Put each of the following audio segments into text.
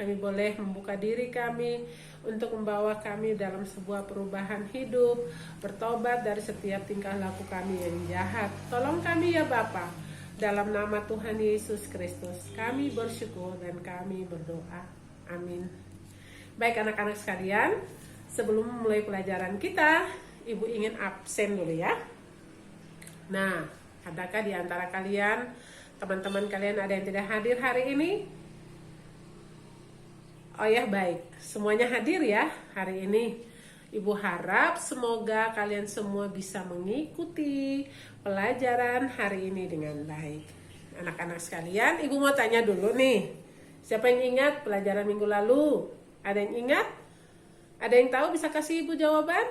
kami boleh membuka diri kami untuk membawa kami dalam sebuah perubahan hidup, bertobat dari setiap tingkah laku kami yang jahat. Tolong kami ya Bapa, dalam nama Tuhan Yesus Kristus kami bersyukur dan kami berdoa. Amin. Baik anak-anak sekalian, sebelum memulai pelajaran kita, Ibu ingin absen dulu ya. Nah, adakah di antara kalian, teman-teman kalian ada yang tidak hadir hari ini? Oh ya, baik. Semuanya hadir ya hari ini. Ibu harap semoga kalian semua bisa mengikuti pelajaran hari ini dengan baik. Anak-anak sekalian, Ibu mau tanya dulu nih. Siapa yang ingat pelajaran minggu lalu? Ada yang ingat? Ada yang tahu bisa kasih Ibu jawaban?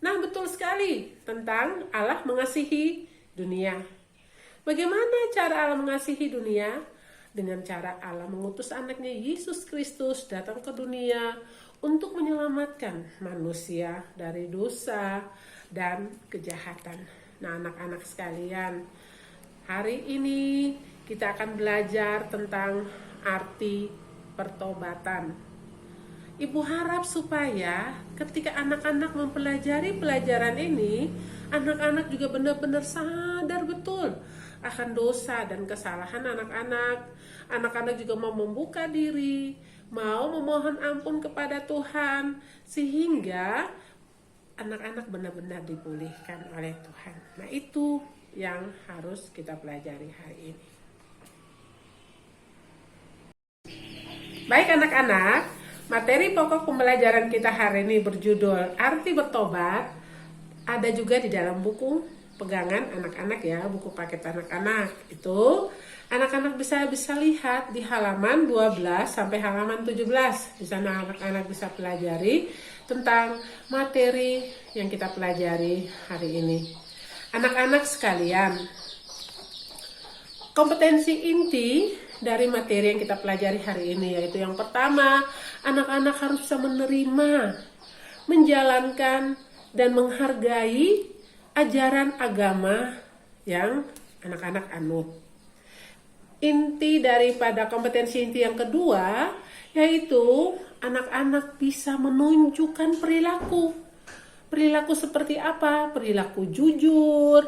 Nah, betul sekali, tentang Allah mengasihi dunia. Bagaimana cara Allah mengasihi dunia? Dengan cara Allah mengutus anaknya Yesus Kristus datang ke dunia untuk menyelamatkan manusia dari dosa dan kejahatan. Nah, anak-anak sekalian, hari ini kita akan belajar tentang arti pertobatan. Ibu harap supaya ketika anak-anak mempelajari pelajaran ini, anak-anak juga benar-benar sadar betul akan dosa dan kesalahan anak-anak. Anak-anak juga mau membuka diri, mau memohon ampun kepada Tuhan, sehingga anak-anak benar-benar dipulihkan oleh Tuhan. Nah, itu yang harus kita pelajari hari ini. Baik anak-anak, materi pokok pembelajaran kita hari ini berjudul Arti Bertobat. Ada juga di dalam buku pegangan anak-anak ya, buku paket anak-anak. Itu anak-anak bisa lihat di halaman 12 sampai halaman 17. Di sana anak-anak bisa pelajari tentang materi yang kita pelajari hari ini. Anak-anak sekalian, kompetensi inti dari materi yang kita pelajari hari ini yaitu yang pertama, anak-anak harus bisa menerima, menjalankan, dan menghargai ajaran agama yang anak-anak anut. Inti daripada kompetensi inti yang kedua yaitu anak-anak bisa menunjukkan perilaku. Perilaku seperti apa? Perilaku jujur,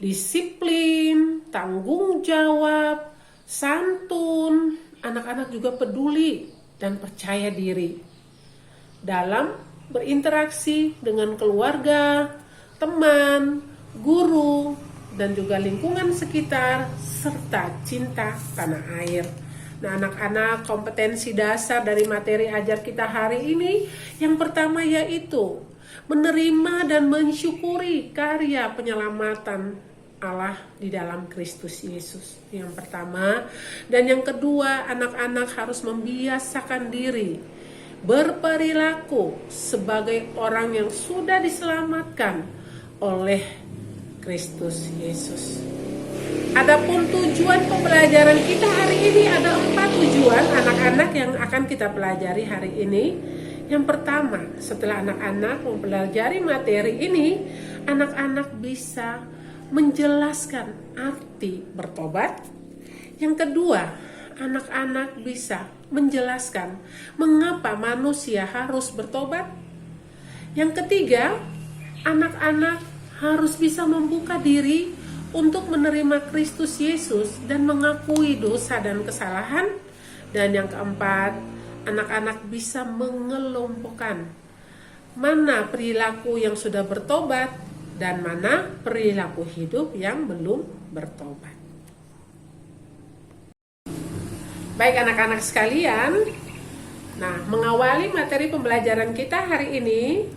disiplin, tanggung jawab, santun. Anak-anak juga peduli dan percaya diri dalam berinteraksi dengan keluarga, teman, guru, dan juga lingkungan sekitar, serta cinta tanah air. Nah, anak-anak, kompetensi dasar dari materi ajar kita hari ini yang pertama yaitu menerima dan mensyukuri karya penyelamatan Allah di dalam Kristus Yesus. Yang pertama, dan yang kedua, anak-anak harus membiasakan diri berperilaku sebagai orang yang sudah diselamatkan oleh Kristus Yesus. Adapun tujuan pembelajaran kita hari ini ada 4 tujuan anak-anak yang akan kita pelajari hari ini. Yang pertama, setelah anak-anak mempelajari materi ini, anak-anak bisa menjelaskan arti bertobat. Yang kedua, anak-anak bisa menjelaskan mengapa manusia harus bertobat. Yang ketiga, anak-anak harus bisa membuka diri untuk menerima Kristus Yesus dan mengakui dosa dan kesalahan. Dan yang keempat, anak-anak bisa mengelompokkan mana perilaku yang sudah bertobat dan mana perilaku hidup yang belum bertobat. Baik anak-anak sekalian, nah mengawali materi pembelajaran kita hari ini,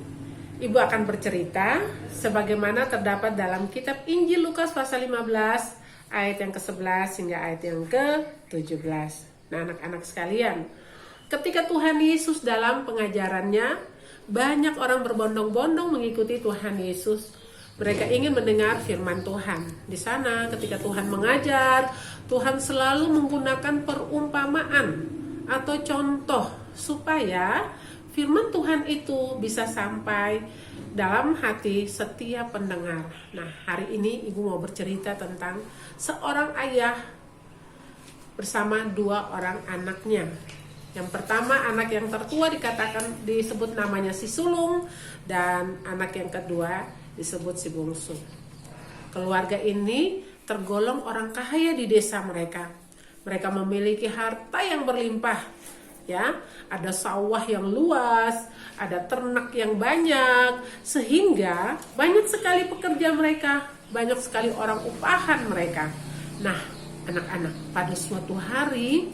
Ibu akan bercerita sebagaimana terdapat dalam kitab Injil Lukas pasal 15 ayat yang ke-11 hingga ayat yang ke-17. Nah anak-anak sekalian, ketika Tuhan Yesus dalam pengajarannya, banyak orang berbondong-bondong mengikuti Tuhan Yesus. Mereka ingin mendengar firman Tuhan. Di sana ketika Tuhan mengajar, Tuhan selalu menggunakan perumpamaan atau contoh supaya firman Tuhan itu bisa sampai dalam hati setiap pendengar. Nah, hari ini Ibu mau bercerita tentang seorang ayah bersama 2 orang anaknya. Yang pertama, anak yang tertua disebut namanya si sulung, dan anak yang kedua disebut si bungsu. Keluarga ini tergolong orang kaya di desa mereka. Mereka memiliki harta yang berlimpah, ya. Ada sawah yang luas, ada ternak yang banyak, sehingga banyak sekali pekerja mereka, banyak sekali orang upahan mereka. Nah, anak-anak, pada suatu hari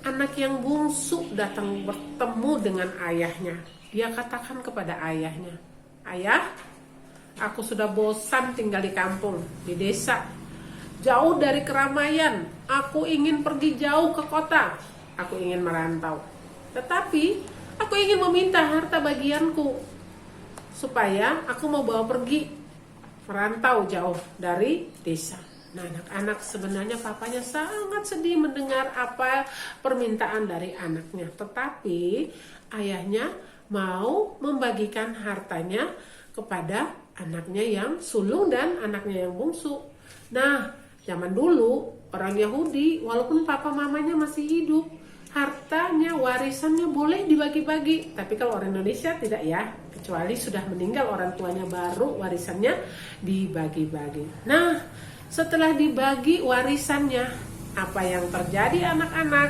anak yang bungsu datang bertemu dengan ayahnya. Dia katakan kepada ayahnya, "Ayah, aku sudah bosan tinggal di kampung, di desa, jauh dari keramaian. Aku ingin pergi jauh ke kota. Aku ingin merantau. Tetapi aku ingin meminta harta bagianku, supaya aku mau bawa pergi merantau jauh dari desa." Nah, anak-anak, sebenarnya papanya sangat sedih mendengar apa permintaan dari anaknya. Tetapi ayahnya mau membagikan hartanya kepada anaknya yang sulung dan anaknya yang bungsu. Nah, zaman dulu orang Yahudi, walaupun papa mamanya masih hidup, hartanya, warisannya boleh dibagi-bagi. Tapi kalau orang Indonesia tidak, ya, kecuali sudah meninggal orang tuanya, baru warisannya dibagi-bagi. Nah, setelah dibagi warisannya, apa yang terjadi anak-anak?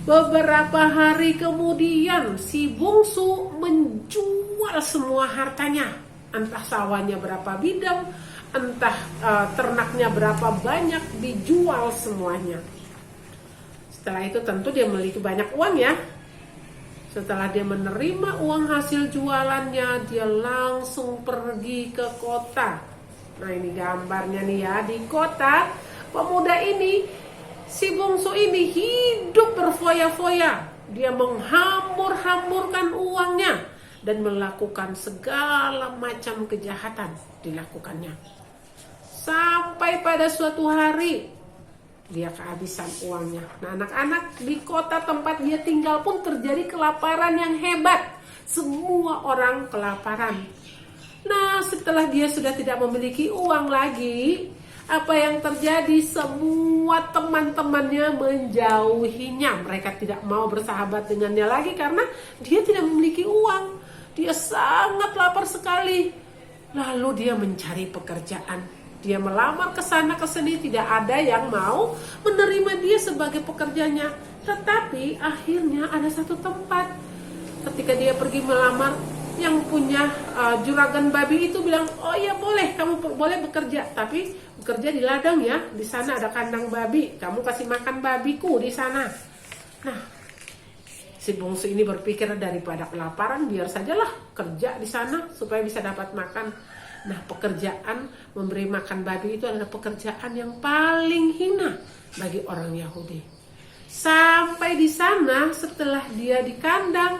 Beberapa hari kemudian si bungsu menjual semua hartanya. Entah sawahnya berapa bidang, entah ternaknya berapa banyak, dijual semuanya. Setelah itu tentu dia memiliki banyak uang, ya. Setelah dia menerima uang hasil jualannya, dia langsung pergi ke kota. Nah, ini gambarnya nih, ya. Di kota, pemuda ini, si bungsu ini hidup berfoya-foya. Dia menghambur-hamburkan uangnya dan melakukan segala macam kejahatan dilakukannya. Sampai pada suatu hari dia kehabisan uangnya. Nah, anak-anak, di kota tempat dia tinggal pun terjadi kelaparan yang hebat. Semua orang kelaparan. Nah, setelah dia sudah tidak memiliki uang lagi, apa yang terjadi? Semua teman-temannya menjauhinya. Mereka tidak mau bersahabat dengannya lagi karena dia tidak memiliki uang. Dia sangat lapar sekali. Lalu dia mencari pekerjaan. Dia melamar ke sana ke sini, tidak ada yang mau menerima dia sebagai pekerjanya. Tetapi akhirnya ada satu tempat. Ketika dia pergi melamar, yang punya juragan babi itu bilang, "Oh ya, boleh, kamu boleh bekerja, tapi bekerja di ladang, ya. Di sana ada kandang babi, kamu kasih makan babiku di sana." Nah, si bungsu ini berpikir, daripada kelaparan, biar sajalah kerja di sana supaya bisa dapat makan. Nah, pekerjaan memberi makan babi itu adalah pekerjaan yang paling hina bagi orang Yahudi. Sampai di sana, setelah dia di kandang,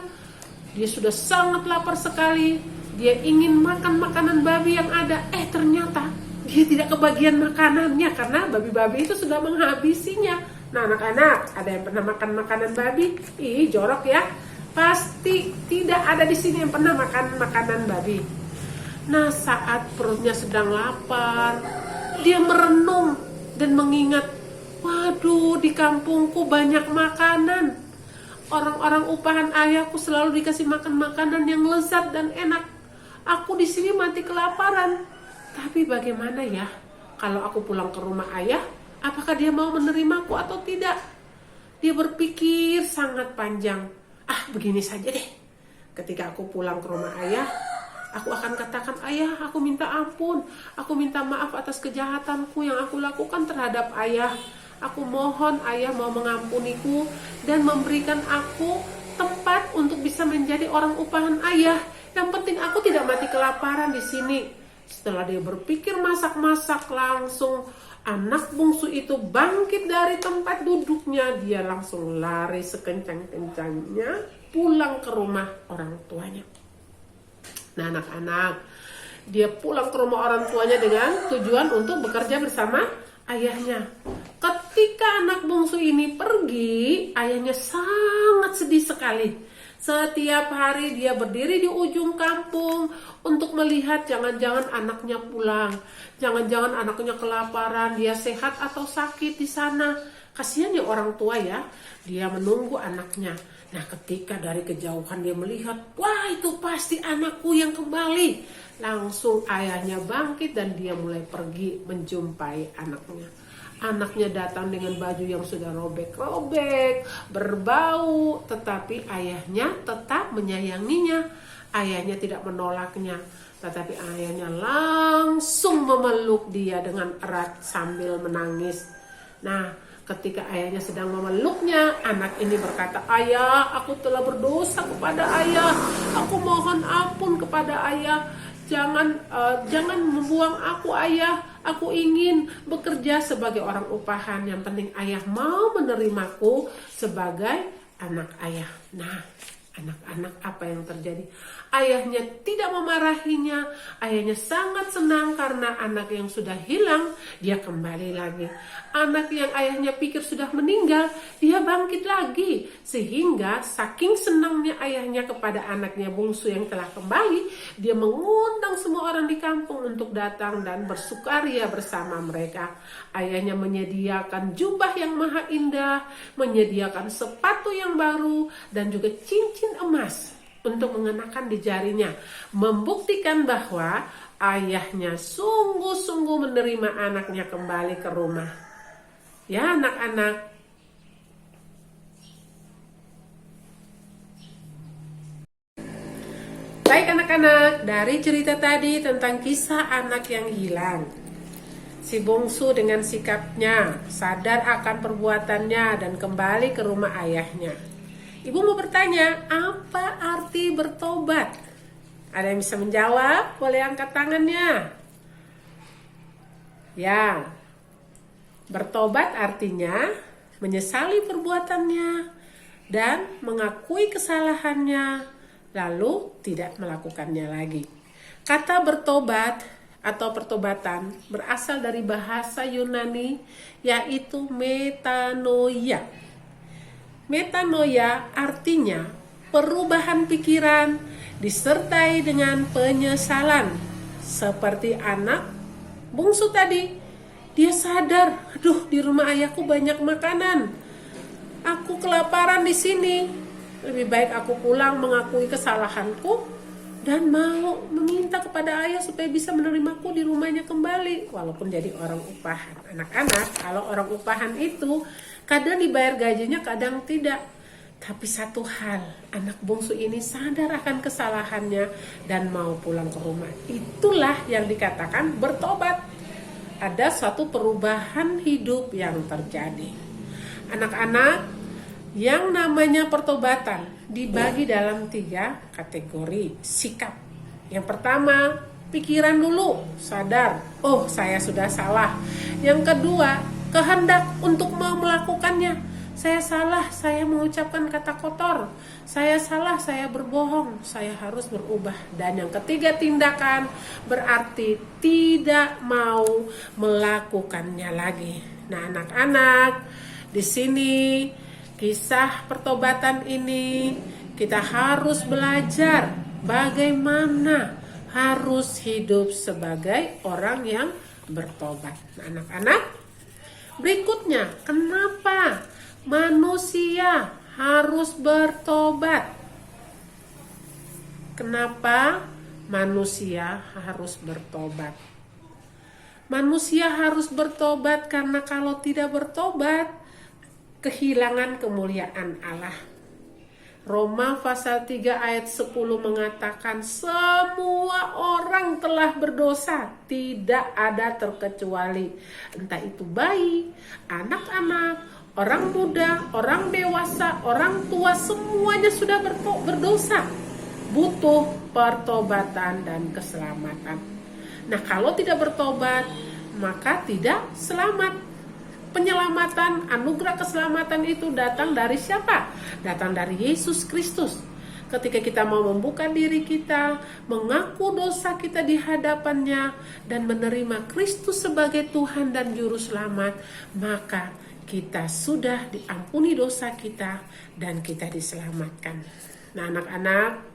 dia sudah sangat lapar sekali. Dia ingin makan makanan babi yang ada. Ternyata dia tidak kebagian makanannya karena babi-babi itu sudah menghabisinya. Nah, anak-anak, ada yang pernah makan makanan babi? Ih, jorok, ya. Pasti tidak ada di sini yang pernah makan makanan babi. Nah, saat perutnya sedang lapar, dia merenung dan mengingat, waduh, di kampungku banyak makanan. Orang-orang upahan ayahku selalu dikasih makan makanan yang lezat dan enak. Aku di sini mati kelaparan. Tapi bagaimana ya kalau aku pulang ke rumah ayah? Apakah dia mau menerimaku atau tidak? Dia berpikir sangat panjang. Begini saja deh. Ketika aku pulang ke rumah ayah, aku akan katakan, "Ayah, aku minta ampun. Aku minta maaf atas kejahatanku yang aku lakukan terhadap ayah. Aku mohon ayah mau mengampuniku dan memberikan aku tempat untuk bisa menjadi orang upahan ayah. Yang penting aku tidak mati kelaparan di sini." Setelah dia berpikir masak-masak, langsung anak bungsu itu bangkit dari tempat duduknya. Dia langsung lari sekencang-kencangnya pulang ke rumah orang tuanya. Nah, anak-anak, dia pulang ke rumah orang tuanya dengan tujuan untuk bekerja bersama ayahnya. Ketika anak bungsu ini pergi, ayahnya sangat sedih sekali. Setiap hari dia berdiri di ujung kampung untuk melihat jangan-jangan anaknya pulang. Jangan-jangan anaknya kelaparan, dia sehat atau sakit di sana. Kasihan ya orang tua ya, dia menunggu anaknya. Nah ketika dari kejauhan dia melihat, wah itu pasti anakku yang kembali. Langsung ayahnya bangkit dan dia mulai pergi menjumpai anaknya. Anaknya datang dengan baju yang sudah robek-robek, berbau, tetapi ayahnya tetap menyayanginya. Ayahnya tidak menolaknya, tetapi ayahnya langsung memeluk dia dengan erat sambil menangis. Nah, ketika ayahnya sedang memeluknya, anak ini berkata, "Ayah, aku telah berdosa kepada ayah. Aku mohon ampun kepada ayah. Jangan membuang aku, ayah. Aku ingin bekerja sebagai orang upahan. Yang penting ayah mau menerimaku sebagai anak ayah." Nah, anak-anak apa yang terjadi? Ayahnya tidak memarahinya. Ayahnya sangat senang karena anak yang sudah hilang, dia kembali lagi. Anak yang ayahnya pikir sudah meninggal, dia bangkit lagi. Sehingga saking senangnya ayahnya kepada anaknya bungsu yang telah kembali, dia mengundang semua orang di kampung untuk datang dan bersukaria bersama mereka. Ayahnya menyediakan jubah yang maha indah, menyediakan sepatu yang baru, dan juga cincin emas untuk mengenakan di jarinya, membuktikan bahwa ayahnya sungguh-sungguh menerima anaknya kembali ke rumah. Ya anak-anak, baik anak-anak, dari cerita tadi tentang kisah anak yang hilang, si bungsu dengan sikapnya sadar akan perbuatannya dan kembali ke rumah ayahnya. Ibu mau bertanya, apa arti bertobat? Ada yang bisa menjawab? Boleh angkat tangannya. Ya, bertobat artinya menyesali perbuatannya dan mengakui kesalahannya, lalu tidak melakukannya lagi. Kata bertobat atau pertobatan berasal dari bahasa Yunani, yaitu metanoia. Metanoia artinya perubahan pikiran disertai dengan penyesalan. Seperti anak bungsu tadi, dia sadar, aduh di rumah ayahku banyak makanan, aku kelaparan di sini. Lebih baik aku pulang mengakui kesalahanku dan mau meminta kepada ayah supaya bisa menerimaku di rumahnya kembali, walaupun jadi orang upahan. Anak-anak, kalau orang upahan itu kadang dibayar gajinya, kadang tidak. Tapi satu hal, anak bungsu ini sadar akan kesalahannya dan mau pulang ke rumah. Itulah yang dikatakan bertobat. Ada suatu perubahan hidup yang terjadi. Anak-anak, yang namanya pertobatan dibagi dalam 3 kategori sikap. Yang pertama, pikiran dulu, sadar, oh saya sudah salah. Yang kedua, kehendak untuk mau melakukannya. Saya salah, saya mengucapkan kata kotor. Saya salah, saya berbohong. Saya harus berubah. Dan yang ketiga, tindakan, berarti tidak mau melakukannya lagi. Nah, anak-anak, di sini kisah pertobatan ini kita harus belajar bagaimana harus hidup sebagai orang yang bertobat. Nah, anak-anak, berikutnya, kenapa manusia harus bertobat? Kenapa manusia harus bertobat? Manusia harus bertobat karena kalau tidak bertobat, kehilangan kemuliaan Allah. Roma pasal 3 ayat 10 mengatakan semua orang telah berdosa, tidak ada terkecuali. Entah itu bayi, anak-anak, orang muda, orang dewasa, orang tua, semuanya sudah berdosa. Butuh pertobatan dan keselamatan. Nah, kalau tidak bertobat, maka tidak selamat. Penyelamatan, anugerah keselamatan itu datang dari siapa? Datang dari Yesus Kristus. Ketika kita mau membuka diri kita, mengaku dosa kita di hadapannya, dan menerima Kristus sebagai Tuhan dan Juru Selamat, maka kita sudah diampuni dosa kita dan kita diselamatkan. Nah, anak-anak,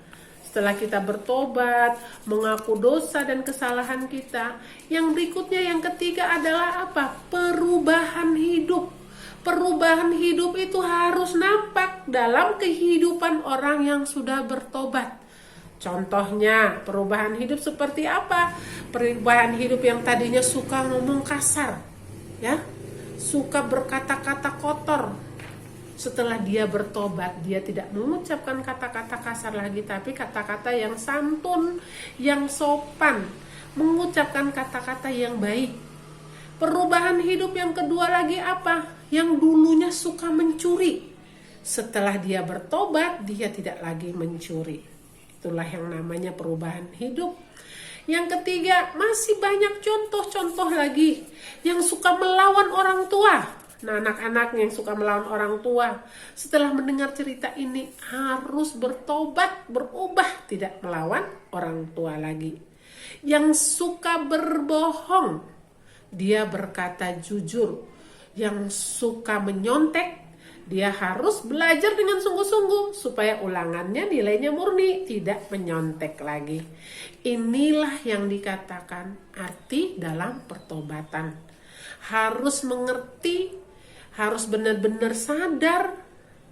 setelah kita bertobat, mengaku dosa dan kesalahan kita, yang berikutnya, yang ketiga adalah apa? Perubahan hidup. Perubahan hidup itu harus nampak dalam kehidupan orang yang sudah bertobat. Contohnya, perubahan hidup seperti apa? Perubahan hidup yang tadinya suka ngomong kasar, ya, suka berkata-kata kotor. Setelah dia bertobat, dia tidak mengucapkan kata-kata kasar lagi, tapi kata-kata yang santun, yang sopan, mengucapkan kata-kata yang baik. Perubahan hidup yang kedua lagi apa? Yang dulunya suka mencuri. Setelah dia bertobat, dia tidak lagi mencuri. Itulah yang namanya perubahan hidup. Yang ketiga, masih banyak contoh-contoh lagi yang suka melawan orang tua. Nah, anak-anak yang suka melawan orang tua, setelah mendengar cerita ini harus bertobat, berubah, tidak melawan orang tua lagi. Yang suka berbohong, dia berkata jujur. Yang suka menyontek, dia harus belajar dengan sungguh-sungguh supaya ulangannya nilainya murni, tidak menyontek lagi. Inilah yang dikatakan arti dalam pertobatan. Harus mengerti, harus benar-benar sadar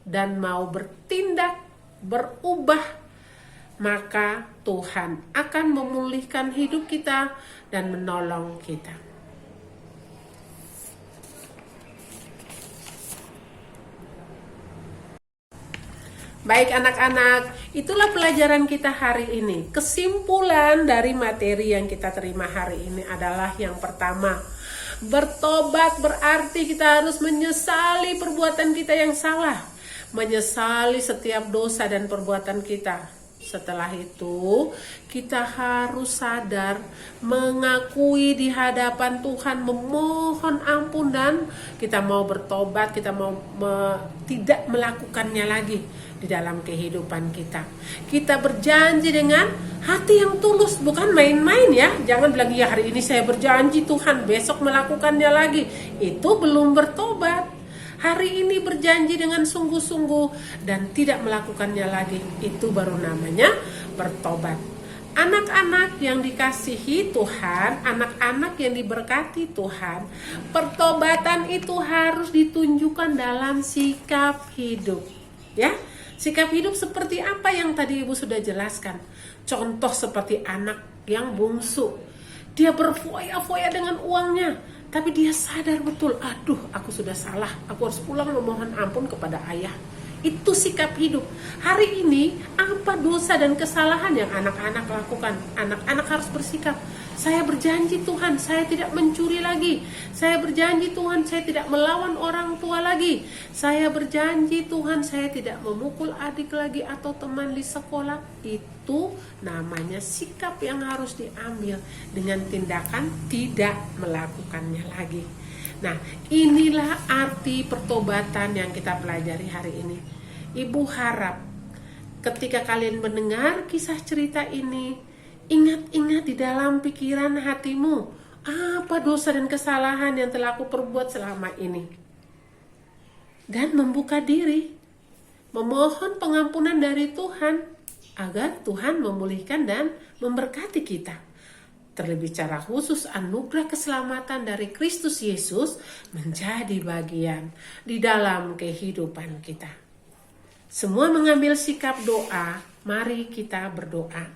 dan mau bertindak, berubah, maka Tuhan akan memulihkan hidup kita dan menolong kita. Baik anak-anak, itulah pelajaran kita hari ini. Kesimpulan dari materi yang kita terima hari ini adalah yang pertama, bertobat berarti kita harus menyesali perbuatan kita yang salah, menyesali setiap dosa dan perbuatan kita. Setelah itu, kita harus sadar, mengakui di hadapan Tuhan, memohon ampun, dan kita mau bertobat, kita mau tidak melakukannya lagi di dalam kehidupan kita. Kita berjanji dengan hati yang tulus, bukan main-main ya. Jangan bilang, ya hari ini saya berjanji Tuhan, besok melakukannya lagi. Itu belum bertobat. Hari ini berjanji dengan sungguh-sungguh dan tidak melakukannya lagi, itu baru namanya bertobat. Anak-anak yang dikasihi Tuhan, anak-anak yang diberkati Tuhan, pertobatan itu harus ditunjukkan dalam sikap hidup. Ya, sikap hidup seperti apa yang tadi Ibu sudah jelaskan. Contoh seperti anak yang bungsu, dia berfoya-foya dengan uangnya, tapi dia sadar betul, aduh aku sudah salah, aku harus pulang memohon ampun kepada ayah. Itu sikap hidup. Hari ini apa dosa dan kesalahan yang anak-anak lakukan? Anak-anak harus bersikap, saya berjanji Tuhan, saya tidak mencuri lagi. Saya berjanji Tuhan, saya tidak melawan orang tua lagi. Saya berjanji Tuhan, saya tidak memukul adik lagi atau teman di sekolah. Itu namanya sikap yang harus diambil dengan tindakan tidak melakukannya lagi. Nah, inilah arti pertobatan yang kita pelajari hari ini. Ibu harap ketika kalian mendengar kisah cerita ini, ingat-ingat di dalam pikiran hatimu, apa dosa dan kesalahan yang telah aku perbuat selama ini. Dan membuka diri, memohon pengampunan dari Tuhan, agar Tuhan memulihkan dan memberkati kita. Terlebih secara khusus anugerah keselamatan dari Kristus Yesus menjadi bagian di dalam kehidupan kita. Semua mengambil sikap doa, mari kita berdoa.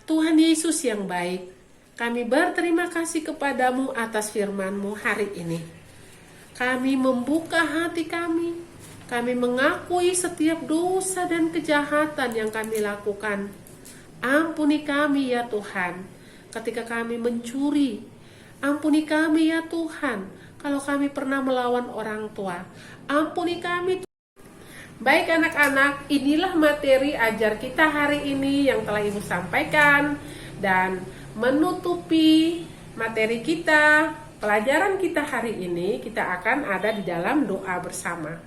Tuhan Yesus yang baik, kami berterima kasih kepadamu atas firman-Mu hari ini. Kami membuka hati kami mengakui setiap dosa dan kejahatan yang kami lakukan. Ampuni kami ya Tuhan, ketika kami mencuri. Ampuni kami ya Tuhan, kalau kami pernah melawan orang tua. Ampuni kami. Baik anak-anak, inilah materi ajar kita hari ini yang telah Ibu sampaikan. Dan menutupi materi kita, pelajaran kita hari ini, kita akan ada di dalam doa bersama.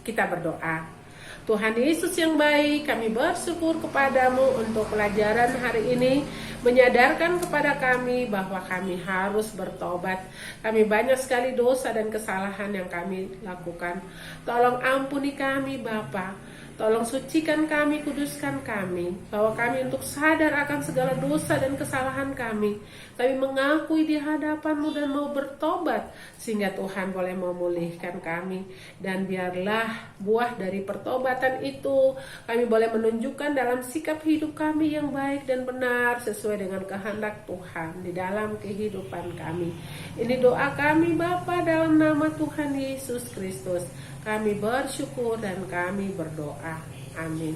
Kita berdoa. Tuhan Yesus yang baik, kami bersyukur kepadamu untuk pelajaran hari ini, menyadarkan kepada kami bahwa kami harus bertobat. Kami banyak sekali dosa dan kesalahan yang kami lakukan. Tolong ampuni kami Bapa. Tolong sucikan kami, kuduskan kami, bahwa kami untuk sadar akan segala dosa dan kesalahan kami. Kami mengakui di hadapan-Mu dan mau bertobat, sehingga Tuhan boleh memulihkan kami. Dan biarlah buah dari pertobatan itu kami boleh menunjukkan dalam sikap hidup kami yang baik dan benar, sesuai dengan kehendak Tuhan di dalam kehidupan kami. Ini doa kami Bapa, dalam nama Tuhan Yesus Kristus. Kami bersyukur dan kami berdoa. Amin.